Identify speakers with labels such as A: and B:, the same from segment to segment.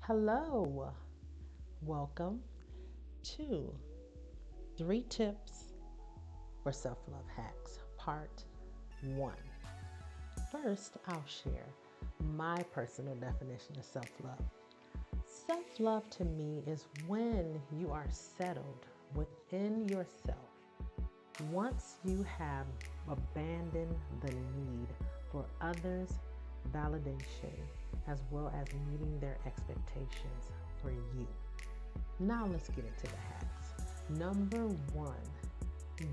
A: Hello, welcome to 3 Tips for Self Love Hacks, Part 1. First, I'll share my personal definition of self love. Self love to me is when you are settled within yourself. Once you have abandoned the need for others' validation as well as meeting their expectations for you. Now let's get into the hacks. Number 1,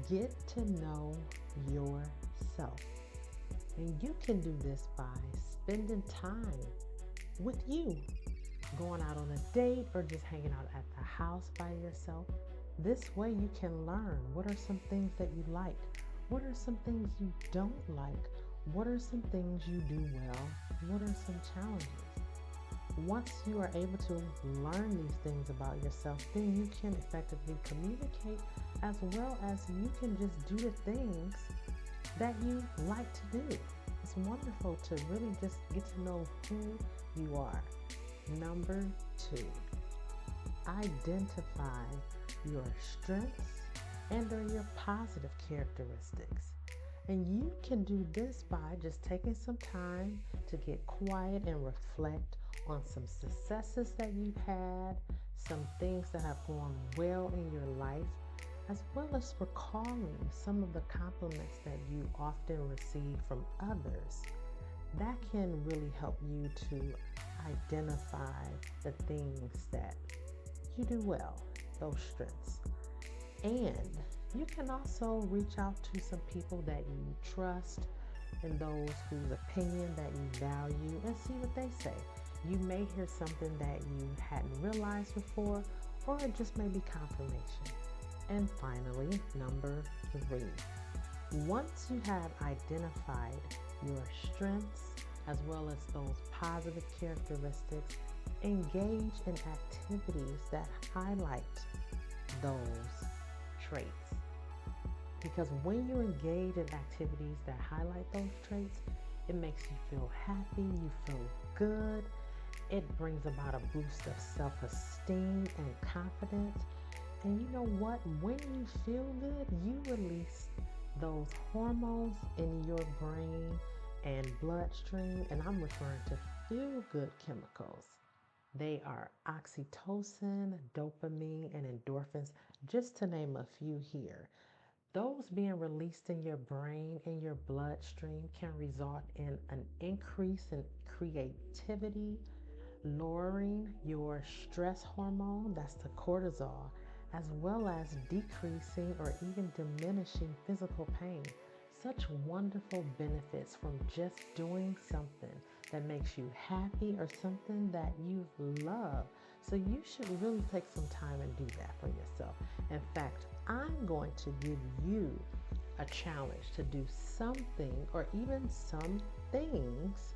A: get to know yourself. And you can do this by spending time with you, going out on a date or just hanging out at the house by yourself. This way you can learn what are some things that you like, what are some things you don't like, what are some things you do well, what are some challenges. Once you are able to learn these things about yourself, then you can effectively communicate as well as you can just do the things that you like to do. It's wonderful to really just get to know who you are. Number 2, identify your strengths and or your positive characteristics. And you can do this by just taking some time to get quiet and reflect on some successes that you've had, some things that have gone well in your life, as well as recalling some of the compliments that you often receive from others. That can really help you to identify the things that you do well, those strengths. And you can also reach out to some people that you trust and those whose opinion that you value and see what they say. You may hear something that you hadn't realized before, or it just may be confirmation. And finally, number 3, once you have identified your strengths as well as those positive characteristics, engage in activities that highlight those traits. Because when you engage in activities that highlight those traits, it makes you feel happy, you feel good. It brings about a boost of self-esteem and confidence. And you know what? When you feel good, you release those hormones in your brain and bloodstream. And I'm referring to feel-good chemicals. They are oxytocin, dopamine, and endorphins, just to name a few here. Those being released in your brain and your bloodstream can result in an increase in creativity, lowering your stress hormone, that's the cortisol, as well as decreasing or even diminishing physical pain. Such wonderful benefits from just doing something that makes you happy or something that you love. So you should really take some time and do that for yourself. In fact, I'm going to give you a challenge to do something or even some things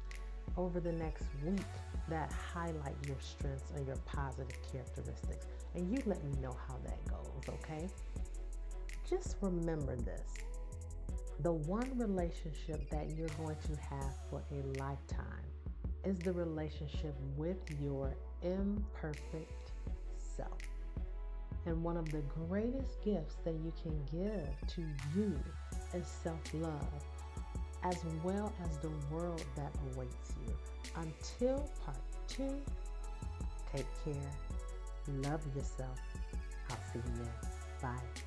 A: over the next week that highlight your strengths and your positive characteristics. And you let me know how that goes, okay? Just remember this. The one relationship that you're going to have for a lifetime is the relationship with your imperfect self. And one of the greatest gifts that you can give to you is self-love, as well as the world that awaits you. Until part 2, take care, love yourself. I'll see you then. Bye.